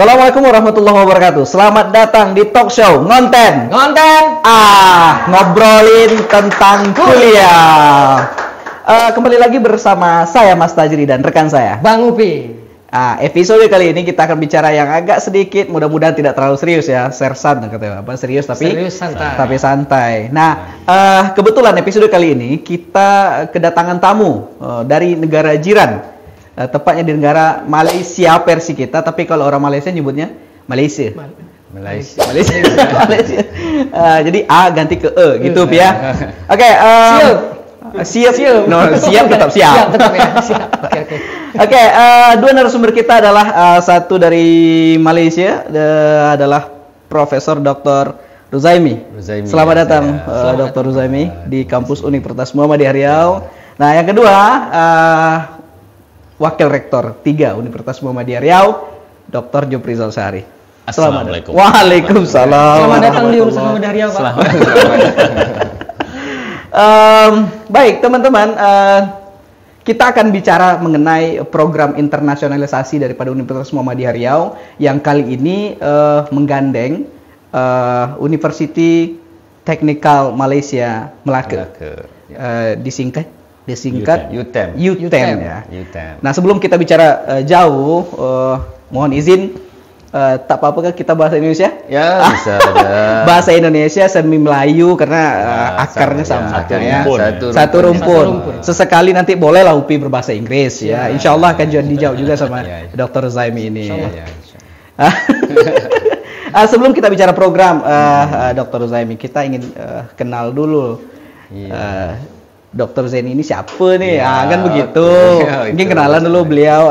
Assalamualaikum warahmatullahi wabarakatuh. Selamat datang di talk show Ngonten. Ngobrolin tentang kuliah. Kembali lagi bersama saya Mas Tajri dan rekan saya Bang Upi. Episode kali ini kita akan bicara yang agak sedikit, mudah-mudahan tidak terlalu serius ya, sersan katanya apa serius tapi santai. Nah, kebetulan episode kali ini kita kedatangan tamu dari negara jiran. Tepatnya di negara Malaysia versi kita, tapi kalau orang Malaysia nyebutnya Malaysia. Jadi A ganti ke E gitu ya. Oke, siap. Siap tetap siap. Oke, dua narasumber kita adalah satu dari Malaysia adalah Profesor Dr. Ruzaimi. Selamat datang Dr. Ruzaimi di kampus Universitas Muhammadiyah Riau. Nah, yang kedua Wakil Rektor 3 Universitas Muhammadiyah Riau, Dr. Juprizal Syahri. Assalamualaikum. Waalaikumsalam. Selamat datang di Universitas Muhammadiyah Riau, Pak. Baik, teman-teman, kita akan bicara mengenai program internasionalisasi daripada Universitas Muhammadiyah Riau yang kali ini menggandeng University Technical Malaysia Melaka. Disingkat UTM ya. Nah, sebelum kita bicara jauh, mohon izin tak apa-apa kita bahasa Indonesia? Ya, bisa aja. Bahasa Indonesia semi Melayu karena akarnya sama ya. Satu rumpun. Sesekali nanti bolehlah Upi berbahasa Inggris ya. Insya Allah akan dijawab juga sama Dr. Zaimi ini. Sebelum kita bicara program Dr. Zaimi, kita ingin kenal dulu. Dr. Zaini ini siapa nih? Kan begitu. Mungkin kenalan dulu beliau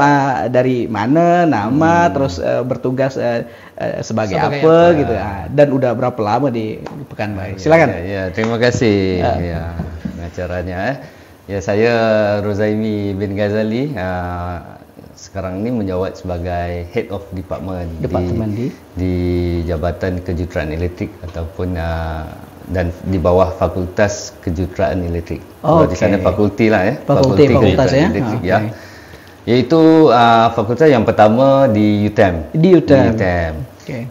dari mana, nama, terus bertugas sebagai apa gitu. Dan udah berapa lama di Pekanbaru. Silakan. Terima kasih acaranya. Ya, saya Ruzaimi bin Ghazali. Sekarang ini menjawab sebagai Head of Department di Jabatan Kejuruteraan Elektrik ataupun dan di bawah Fakultas Kejuruteraan Elektrik. Di sana fakulti lah ya. Fakultas Elektrik, ya. Yaitu fakultas yang pertama di UTM.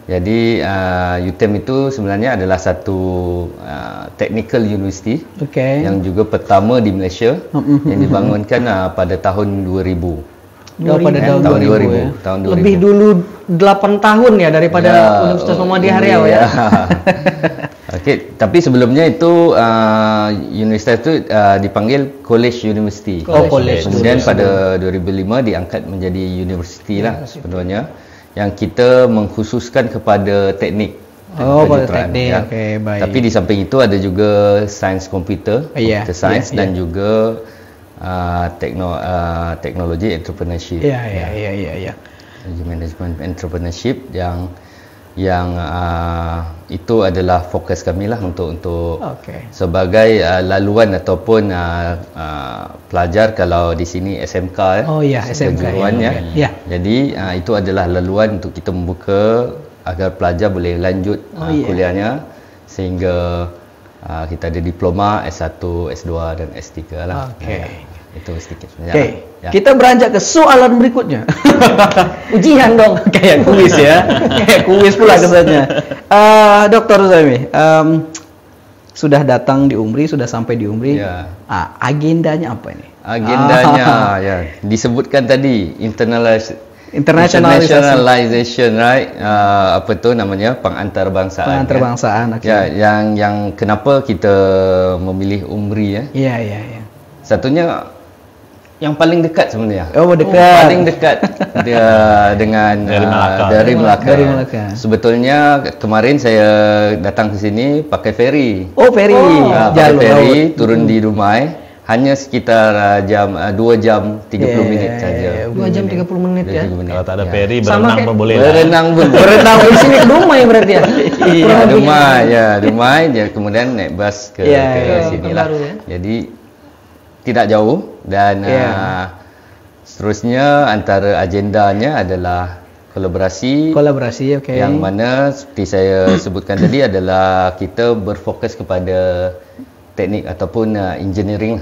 Jadi UTM itu sebenarnya adalah satu technical university yang juga pertama di Malaysia yang dibangunkan pada tahun 2000. Tahun 2000. Lebih dulu 8 tahun ya daripada Universitas Muhammadiyah Riau ya. Tapi sebelumnya itu universitas itu dipanggil College University. Kemudian pada 2005 diangkat menjadi university lah sebenarnya, yang kita mengkhususkan kepada teknik. Pada teknik. Baik. Tapi di samping itu ada juga sains komputer, computer science dan juga teknologi entrepreneurship. Management entrepreneurship yang itu adalah fokus kami lah untuk sebagai laluan ataupun pelajar kalau di sini SMK kejuruan ya. Jadi itu adalah laluan untuk kita membuka agar pelajar boleh lanjut kuliahnya sehingga kita ada diploma S1, S2 dan S3 lah. Itu sedikit. Kita beranjak ke soalan berikutnya. Ujian dong. Kayak kuis ya. Kayak kuis pula kesannya. Dr. Zaimi, sudah datang di UMRI, sudah sampai di UMRI. Agendanya apa ini? Agendanya disebutkan tadi internationalization, right? Apa tu namanya? Pengantarbangsaan. Yang kenapa kita memilih UMRI ya? Satunya yang paling dekat sebenarnya. Paling dekat dia dengan dari Melaka. Sebetulnya kemarin saya datang ke sini pakai ferry. Pakai ferry turun di Dumai. Hanya sekitar 2 jam 30 minit saja. 2 jam 30 menit ya. Kalau tak ada ferry berenang pun boleh. Berenang di sini ke Dumai berarti ya. Dumai. Kemudian naik bus ke sini lah. Jadi tidak jauh dan seterusnya antara agendanya adalah kolaborasi yang mana seperti saya sebutkan tadi adalah kita berfokus kepada teknik ataupun engineering.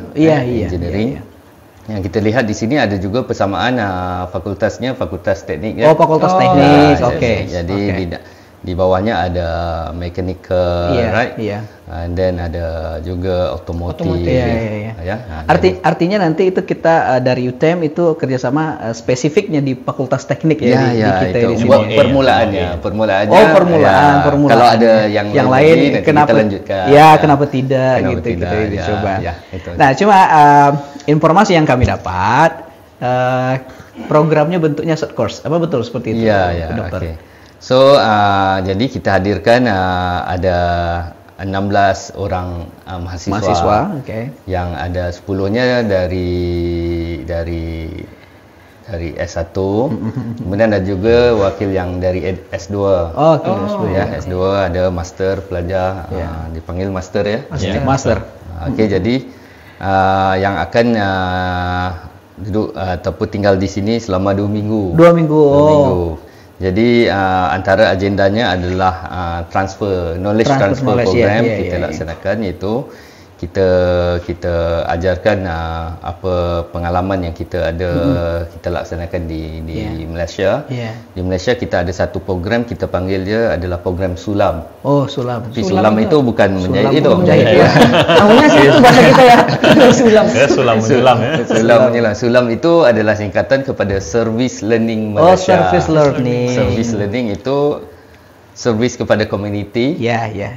Yang kita lihat di sini ada juga persamaan fakultasnya, fakultas teknik ya. Oh, fakultas teknik. Oke. Jadi di bawahnya ada mechanical, right? Iya. And then ada juga otomotif. Iya. Ya. Artinya nanti itu kita dari UTM itu kerjasama spesifiknya di fakultas teknik ya. Iya, kita itu di sini. Permulaannya. Oh, permulaan. Kalau ada yang lain kenapa? Kita lanjutkan. Ya, kenapa tidak? Kenapa gitu tidak, kita coba. Ya, nah, cuma informasi yang kami dapat, programnya bentuknya short course. Apa betul seperti itu, dokter? Okay. So, jadi kita hadirkan ada 16 orang mahasiswa yang ada 10-nya dari S1, kemudian ada juga wakil yang dari S2. S2 ada master pelajar, dipanggil master ya. Master. Oke, jadi yang akan duduk ataupun tinggal di sini selama 2 minggu. 2 minggu. Jadi antara agendanya adalah knowledge transfer program kita laksanakan, iaitu kita ajarkan apa pengalaman yang kita ada kita laksanakan di Malaysia. Di Malaysia kita ada satu program, kita panggil dia adalah program sulam. Oh, sulam. Tapi sulam itu bukan menjahit itu. Tahunya sih itu bahasa kita ya. Sulam. Sulam itu adalah singkatan kepada Service Learning Malaysia. Oh, Service Learning. Service Learning itu servis kepada komuniti,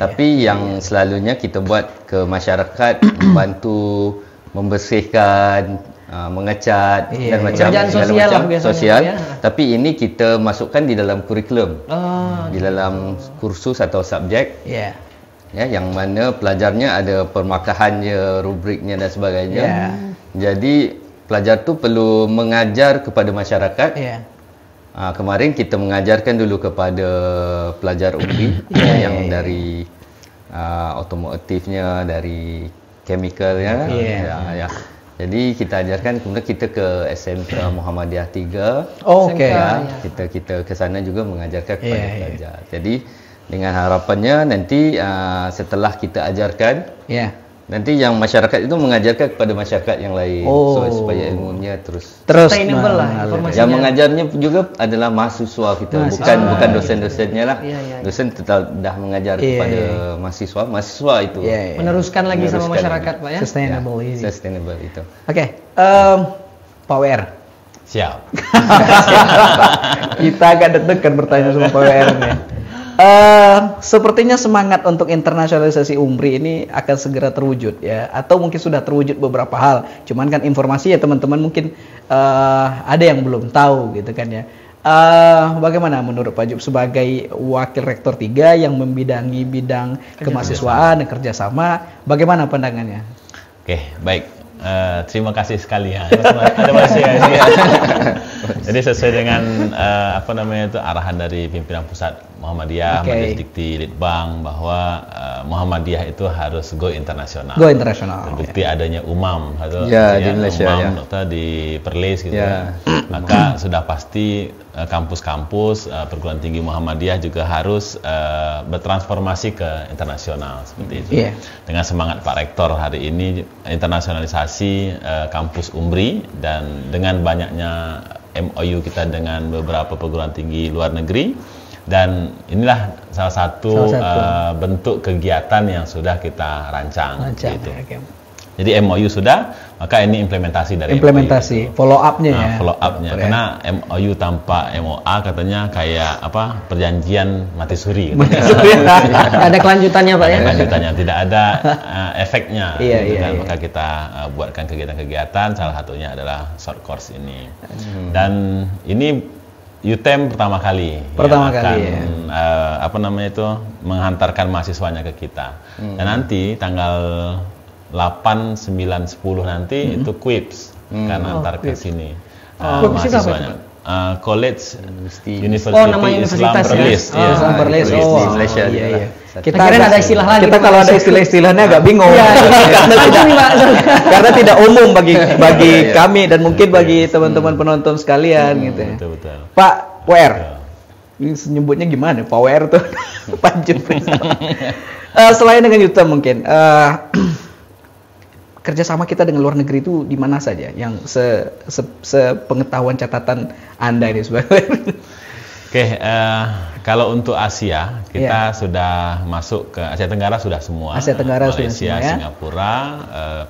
tapi yang selalunya kita buat ke masyarakat, membantu membersihkan, mengecat dan macam sosial. Tapi ini kita masukkan di dalam kurikulum, di dalam kursus atau subjek, yang mana pelajarnya ada permakahannya, rubriknya dan sebagainya. Jadi pelajar tu perlu mengajar kepada masyarakat. Kemarin kita mengajarkan dulu kepada pelajar umri yang dari otomotifnya, dari chemicalnya. Jadi kita ajarkan, kemudian kita ke SMK Muhammadiyah 3. Kita ke sana juga mengajarkan kepada pelajar. Jadi dengan harapannya nanti setelah kita ajarkan, nanti yang masyarakat itu mengajarkan kepada masyarakat yang lain, supaya ilmunya terus sustainable lah informasinya. Yang mengajarnya juga adalah mahasiswa kita, bukan dosen-dosennya lah. Dosen tetap dah mengajar kepada mahasiswa itu meneruskan lagi sama masyarakat, Pak ya. Sustainable itu. Oke, PAWR. Siap. Kita agak deg-degan bertanya sama PAWR nih. Sepertinya semangat untuk internasionalisasi UMRI ini akan segera terwujud ya, atau mungkin sudah terwujud beberapa hal. Cuman kan informasi ya teman-teman mungkin ada yang belum tahu gitu kan ya. Bagaimana menurut Pak Jub sebagai Wakil Rektor 3 yang membidangi bidang kemahasiswaan dan kerjasama, bagaimana pandangannya? Oke, baik. Terima kasih sekali ya. Terima kasih ya. Jadi sesuai dengan arahan dari pimpinan pusat Muhammadiyah, Majelis Dikti Litbang, bahwa Muhammadiyah itu harus go internasional. Go internasional. Terbukti adanya UMAM di Malaysia di Perlis gitu. Maka sudah pasti kampus-kampus perguruan tinggi Muhammadiyah juga harus bertransformasi ke internasional seperti itu. Dengan semangat Pak Rektor hari ini, internasionalisasi kampus UMRI, dan dengan banyaknya MOU kita dengan beberapa perguruan tinggi luar negeri, dan inilah salah satu bentuk kegiatan yang sudah kita rancang gitu. Jadi MOU sudah, maka ini implementasi dari MOU, follow up-nya ya. Follow up-nya. Karena MOU tanpa MOA katanya kayak perjanjian mati suri. Ada kelanjutannya Pak ya. Ada kelanjutannya, tidak ada efeknya. Maka kita buatkan kegiatan-kegiatan, salah satunya adalah short course ini. Dan ini UTM pertama kali menghantarkan mahasiswanya ke kita. Dan nanti tanggal 8, 9, 10 nanti itu QUIPS kan antar ke sini mahasiswanya. College University Islam Perlis. Islam Perlis. Di Malaysia. Kita kira ada istilah lagi. Kita kalau ada istilah-istilahnya agak bingung. Karena tidak umum bagi kami dan mungkin bagi teman-teman penonton sekalian gitu ya. Betul. Pak WR. Ini nyebutnya gimana? Pak WR tuh Pak Jub. Selain dengan UTM mungkin kerjasama kita dengan luar negeri itu di mana saja? Yang sepengetahuan catatan Anda ini sebenarnya. Oke, kalau untuk Asia kita sudah masuk ke Asia Tenggara sudah semua. Asia Tenggara Malaysia, sudah semua ya. Singapura,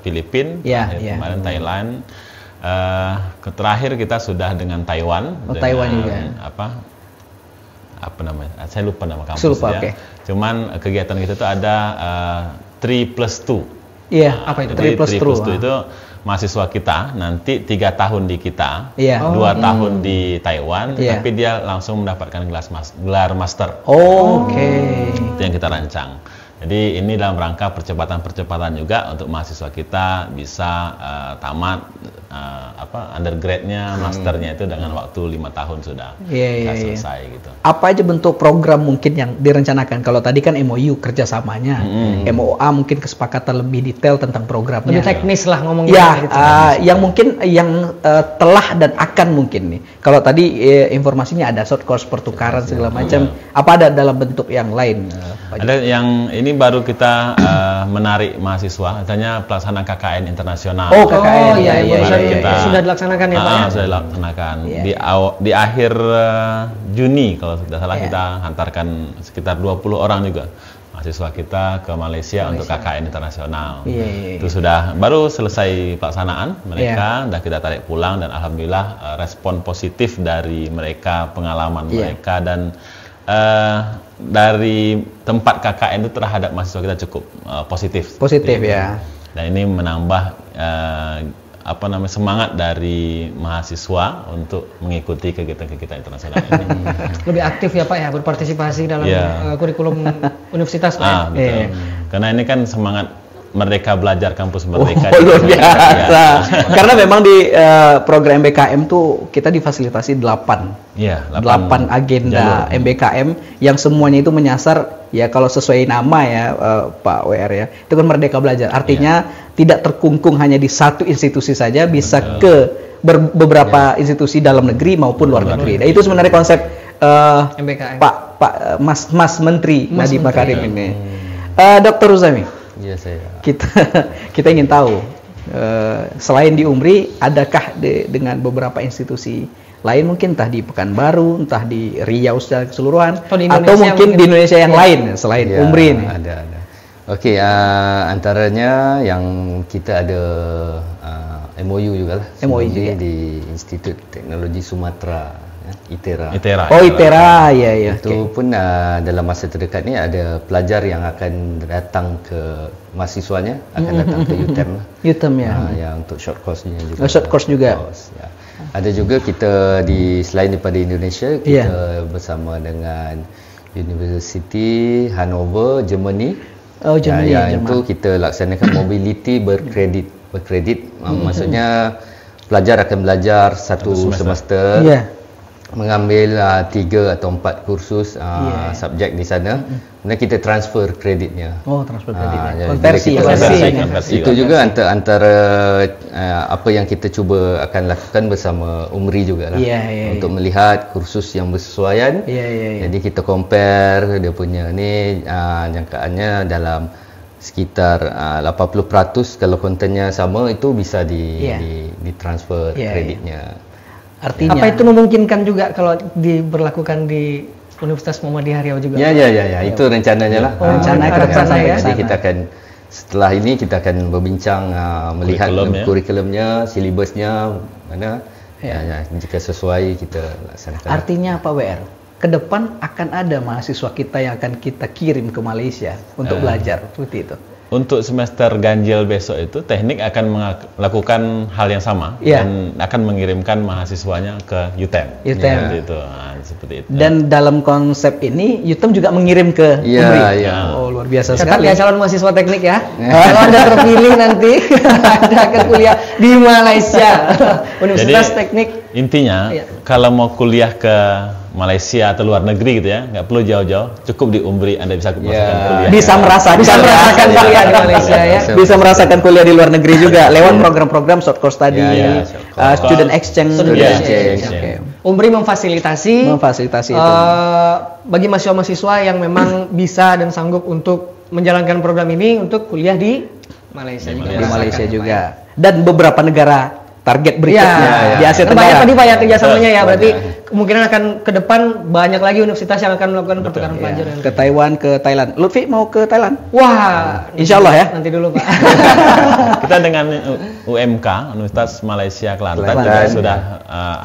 Filipina, kemarin Thailand. Terakhir kita sudah dengan Taiwan. Taiwan juga. Apa namanya? Saya lupa nama kampusnya. Okay. Cuman kegiatan kita itu ada 3+2. Iya, apa itu? 3+2 itu mahasiswa kita nanti 3 tahun di kita, 2 tahun di Taiwan, tapi dia langsung mendapatkan gelar master. Oke. Itu yang kita rancang. Jadi ini dalam rangka percepatan juga untuk mahasiswa kita bisa tamat undergrad-nya, masternya itu dengan waktu 5 tahun sudah selesai gitu. Apa aja bentuk program mungkin yang direncanakan? Kalau tadi kan MOU kerjasamanya, MOA mungkin kesepakatan lebih detail tentang programnya. Lebih teknis lah ngomongnya. Ya, yang mungkin yang telah dan akan mungkin nih. Kalau tadi informasinya ada short course pertukaran segala macam. Apa ada dalam bentuk yang lain? Ada yang ini baru kita menarik mahasiswa, katanya pelaksanaan KKN internasional. Oh, KKN. Sudah dilaksanakan ya Pak ya? Sudah dilaksanakan. Di akhir Juni kalau tidak salah kita hantarkan sekitar 20 orang juga mahasiswa kita ke Malaysia untuk KKN internasional. Itu sudah baru selesai pelaksanaan mereka, dan kita tarik pulang, dan alhamdulillah respon positif dari mereka, pengalaman mereka, dan dari tempat KKN itu terhadap mahasiswa kita cukup positif. Ya. Dan ini menambah semangat dari mahasiswa untuk mengikuti kegiatan-kegiatan internasional ini. Lebih aktif ya Pak ya, berpartisipasi dalam kurikulum universitas Pak. Betul. Karena ini kan semangat Merdeka Belajar, Kampus Merdeka. Luar biasa. Karena memang di program MBKM tuh kita difasilitasi 8 agenda jalur MBKM yang semuanya itu menyasar ya, kalau sesuai nama ya Pak WR ya, itu kan Merdeka Belajar. Artinya tidak terkungkung hanya di satu institusi saja, bisa ke beberapa institusi dalam negeri maupun luar negeri. Nah, itu sebenarnya konsep MBKM. Pak Mas Menteri Nadiem Makarim ini. Dr. Uzami. Iya, saya. Kita ingin tahu selain di UMRI, adakah dengan beberapa institusi lain, mungkin entah di Pekanbaru, entah di Riau secara keseluruhan, atau mungkin di Indonesia yang lain selain UMRI ini? Ada. Oke, antaranya yang kita ada MOU juga lah. MOU juga di Institut Teknologi Sumatera. ITERA. Oh, ITERA, ya. Itu pun dalam masa terdekat ni ada pelajar yang akan datang ke mahasiswanya, akan datang ke UTM lah. UTM ya. Yang untuk short course-nya juga. Short course juga. Ya. Ada juga kita selain daripada Indonesia, kita bersama dengan University Hannover, Germany. Oh, Germany. Yang itu kita laksanakan mobility berkredit. Maksudnya pelajar akan belajar satu semester. Mengambil 3 atau 4 kursus subjek di sana, kemudian kita transfer kreditnya. Oh, transfer kreditnya. Konversi. Itu juga antara apa yang kita cuba akan lakukan bersama UMRI juga lah. Untuk melihat kursus yang bersesuaian. Jadi kita compare dia punya ni jangkaannya dalam sekitar 80% kalau kontennya sama, itu bisa ditransfer kreditnya. Artinya apa itu memungkinkan juga kalau diberlakukan di Universitas Muhammadiyah Riau juga? Ya, itu rencananya lah. Rencana ke depan ya. Jadi kita akan setelah ini kita akan berbincang melihat kurikulumnya, silibusnya mana. Jika sesuai kita laksanakan. Artinya apa WR? Ke depan akan ada mahasiswa kita yang akan kita kirim ke Malaysia untuk belajar seperti itu. Untuk semester ganjil besok itu teknik akan melakukan hal yang sama dan akan mengirimkan mahasiswanya ke UTM. Seperti itu. Dan dalam konsep ini UTM juga mengirim ke UMRI. Oh, luar biasa sekali. Ya, calon mahasiswa teknik ya. Kalau Anda terpilih nanti Anda akan kuliah di Malaysia. Universitas Teknik. Intinya kalau mau kuliah ke Malaysia atau luar negeri gitu ya, nggak perlu jauh-jauh, cukup di UMRI Anda bisa kuliah. Bisa merasakan kuliah di Malaysia ya. Bisa merasakan kuliah di luar negeri juga lewat program-program short course tadi, student exchange. UMRI memfasilitasi itu. Bagi mahasiswa-mahasiswa yang memang bisa dan sanggup untuk menjalankan program ini untuk kuliah di Di Malaysia juga. Dan beberapa negara target berikutnya di Asia Tenggara. Banyak tadi banyak kerjasamanya ya, berarti kemungkinan akan ke depan banyak lagi universitas yang akan melakukan pertukaran pelajar. Ke Taiwan, ke Thailand. Lutfi mau ke Thailand? Wah, insyaallah ya. Nanti dulu Pak. Kita dengan UMK, Universitas Malaysia Kelantan juga sudah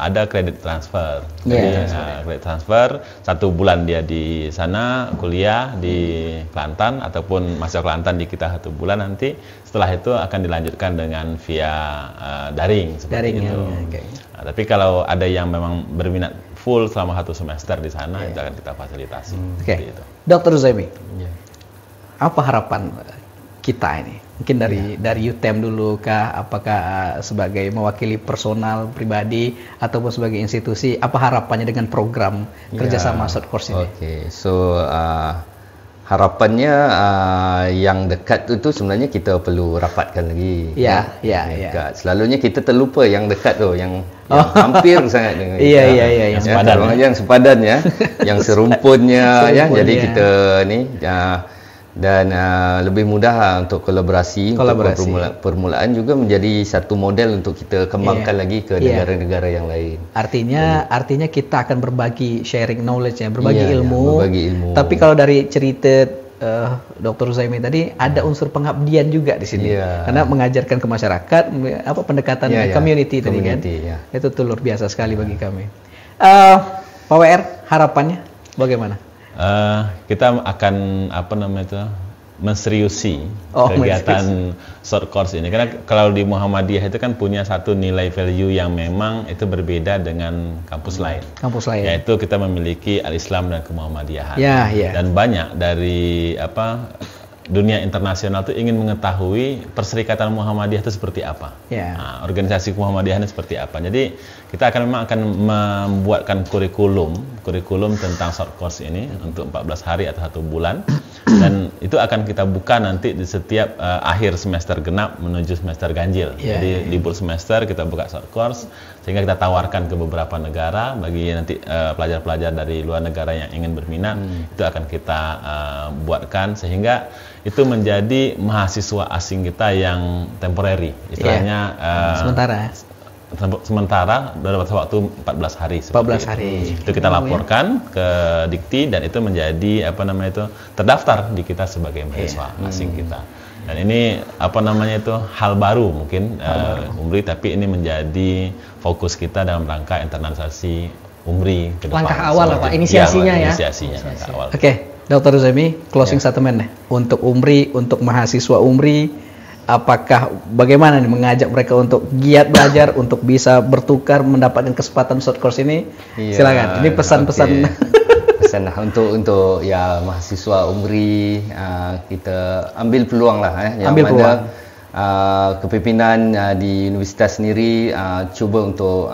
ada kredit transfer. Jadi kredit transfer 1 bulan dia di sana kuliah di Kelantan ataupun masuk Kelantan di kita 1 bulan, nanti setelah itu akan dilanjutkan dengan via daring seperti itu. Nah, tapi kalau ada yang memang berminat full selama 1 semester di sana, itu akan kita fasilitasi. Dr. Uzaimi, apa harapan kita ini? Mungkin dari UTM dulu kah? Apakah sebagai mewakili personal pribadi ataupun sebagai institusi? Apa harapannya dengan program kerjasama short course ini? Harapannya yang dekat itu sebenarnya kita perlu rapatkan lagi. Dekat. Selalunya kita terlupa yang dekat tu, yang hampir sangat dengan yang sepadan ya, yang serumpunnya ya. Jadi kita ni dan lebih mudah untuk kolaborasi. Untuk permulaan juga menjadi satu model untuk kita kembangkan lagi ke negara-negara yang lain. Artinya kita akan berbagi sharing knowledge ya, berbagi ilmu. Tapi kalau dari cerita Dr. Uzaimi tadi ada unsur pengabdian juga di sini. Karena mengajarkan ke masyarakat pendekatan community tadi kan. Itu tuh luar biasa sekali bagi kami. Pak WR, harapannya bagaimana? Kita akan menseriusi kegiatan short course ini, karena kalau di Muhammadiyah itu kan punya satu nilai value yang memang itu berbeda dengan kampus lain. Yaitu kita memiliki al-Islam dan kemuhammadiyahan. Dan banyak dari dunia internasional itu ingin mengetahui Perserikatan Muhammadiyah itu seperti apa, organisasi Muhammadiyah itu seperti apa. Jadi kita memang akan membuatkan kurikulum tentang short course ini untuk 14 hari atau 1 bulan, dan itu akan kita buka nanti di setiap akhir semester genap menuju semester ganjil. Jadi libur semester kita buka short course sehingga kita tawarkan ke beberapa negara bagi nanti pelajar-pelajar dari luar negara yang ingin berminat. Itu akan kita buatkan sehingga itu menjadi mahasiswa asing kita yang temporary, istilahnya sementara dalam waktu 14 hari. 14 hari. Itu kita laporkan ke Dikti dan itu menjadi terdaftar di kita sebagai mahasiswa asing kita. Dan ini hal baru mungkin Umri, tapi ini menjadi fokus kita dalam rangka internalisasi Umri ke depan. Langkah awal Pak, inisiasinya ya. Langkah awal. Dr. Uzaimi, closing statement untuk Umri, untuk mahasiswa Umri, apakah bagaimana nih mengajak mereka untuk giat belajar, untuk bisa bertukar, mendapatkan kesempatan short course ini? Silakan. Ini pesan-pesan. Pesan untuk mahasiswa Umri, kita ambil peluang lah ambil peluang. Kepimpinan di universitas sendiri cuba untuk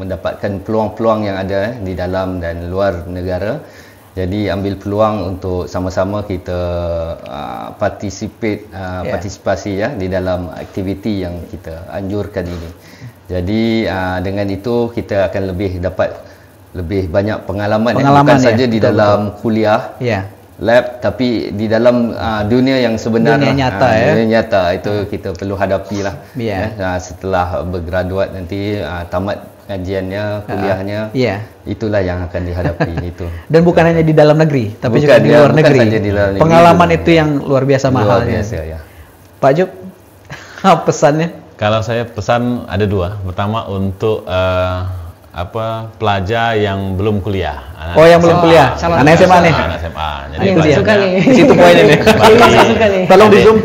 mendapatkan peluang-peluang yang ada di dalam dan luar negara. Jadi ambil peluang untuk sama-sama kita partisipasi di dalam aktiviti yang kita anjurkan ini. Jadi dengan itu kita akan dapat lebih banyak pengalaman bukan saja di dalam kuliah, lab, tapi di dalam dunia yang sebenar, dunia nyata itu kita perlu hadapi lah. Setelah bergraduat nanti tamat kajiannya, kuliahnya, itulah yang akan dihadapi itu. Dan bukan hanya di dalam negeri, tapi juga di luar negeri. Pengalaman itu yang luar biasa mahalnya. Pak Jub, pesannya? Kalau saya pesan ada 2. Pertama untuk pelajar yang belum kuliah. Yang belum kuliah. Anak SMA nih. Anak SMA. Jadi suka nih. Situ poinnya nih. Tolong di zoom.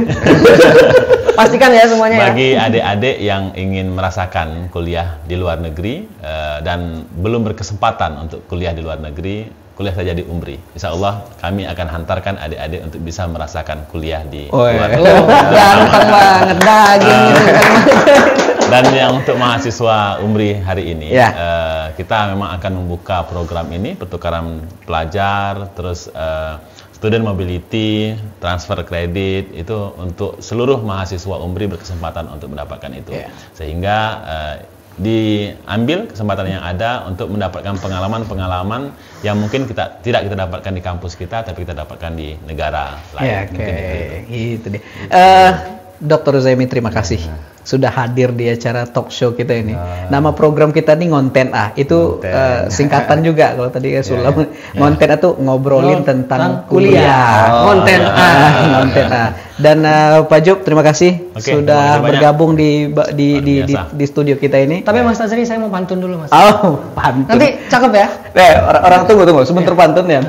Pastikan ya semuanya. Bagi adik-adik yang ingin merasakan kuliah di luar negeri dan belum berkesempatan untuk kuliah di luar negeri, kuliah saja di Umri. Insya Allah kami akan hantarkan adik-adik untuk bisa merasakan kuliah di luar negeri. Ganteng banget daging. Dan yang untuk mahasiswa Umri hari ini, kita memang akan membuka program ini, pertukaran pelajar, terus student mobility, transfer kredit, itu untuk seluruh mahasiswa Umri berkesempatan untuk mendapatkan itu. Sehingga diambil kesempatan yang ada untuk mendapatkan pengalaman-pengalaman yang mungkin tidak kita dapatkan di kampus kita, tapi kita dapatkan di negara lain. Ya, gitu deh. Dr. Zaimi, terima kasih sudah hadir di acara talk show kita ini. Nama program kita nih Ngonten itu singkatan juga kalau tadi Sulam. Ngonten itu ngobrolin tentang kuliah. Ngonten Dan Pak Job, terima kasih sudah bergabung di studio kita ini. Tapi Mas Azri, saya mau pantun dulu, Mas. Oh, pantun. Nanti cakep ya? Orang tunggu sebentar pantun ya.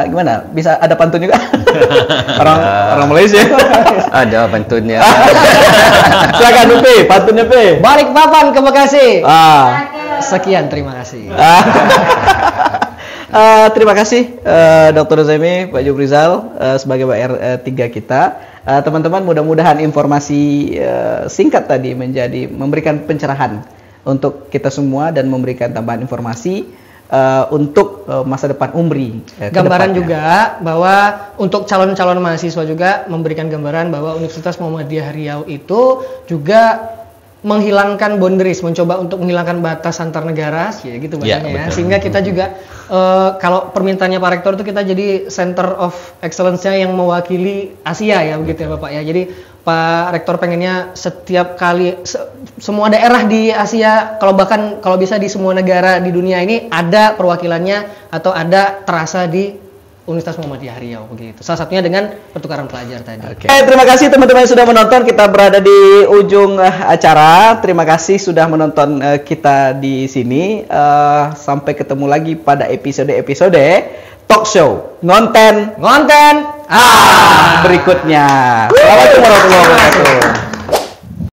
Gimana? Bisa ada pantun juga? orang Malaysia. Ada pantunnya. Silakan P, pantunnya P. Balikpapan ke Bekasi. Sekian, terima kasih. Terima kasih Dr. Zaimi, Pak Jubrizal sebagai BR3 kita. Teman-teman, mudah-mudahan informasi singkat tadi memberikan pencerahan untuk kita semua dan memberikan tambahan informasi untuk masa depan UMRI. Gambaran juga bahwa untuk calon-calon mahasiswa juga memberikan gambaran bahwa Universitas Muhammadiyah Riau itu juga menghilangkan boundaries, mencoba untuk menghilangkan batas antar negara, ya gitu bahasanya ya. Sehingga kita juga kalau permintaannya Pak Rektor itu kita jadi center of excellence-nya yang mewakili Asia ya, begitu ya Bapak ya. Jadi Pak Rektor pengennya setiap kali semua daerah di Asia, kalau bisa di semua negara di dunia ini ada perwakilannya atau ada terasa di Universitas Muhammadiyah Riau begitu. Salah satunya dengan pertukaran pelajar tadi. Terima kasih teman-teman yang sudah menonton. Kita berada di ujung acara. Terima kasih sudah menonton kita di sini. Sampai ketemu lagi pada episode talk show Ngonten berikutnya. Assalamualaikum warahmatullahi wabarakatuh.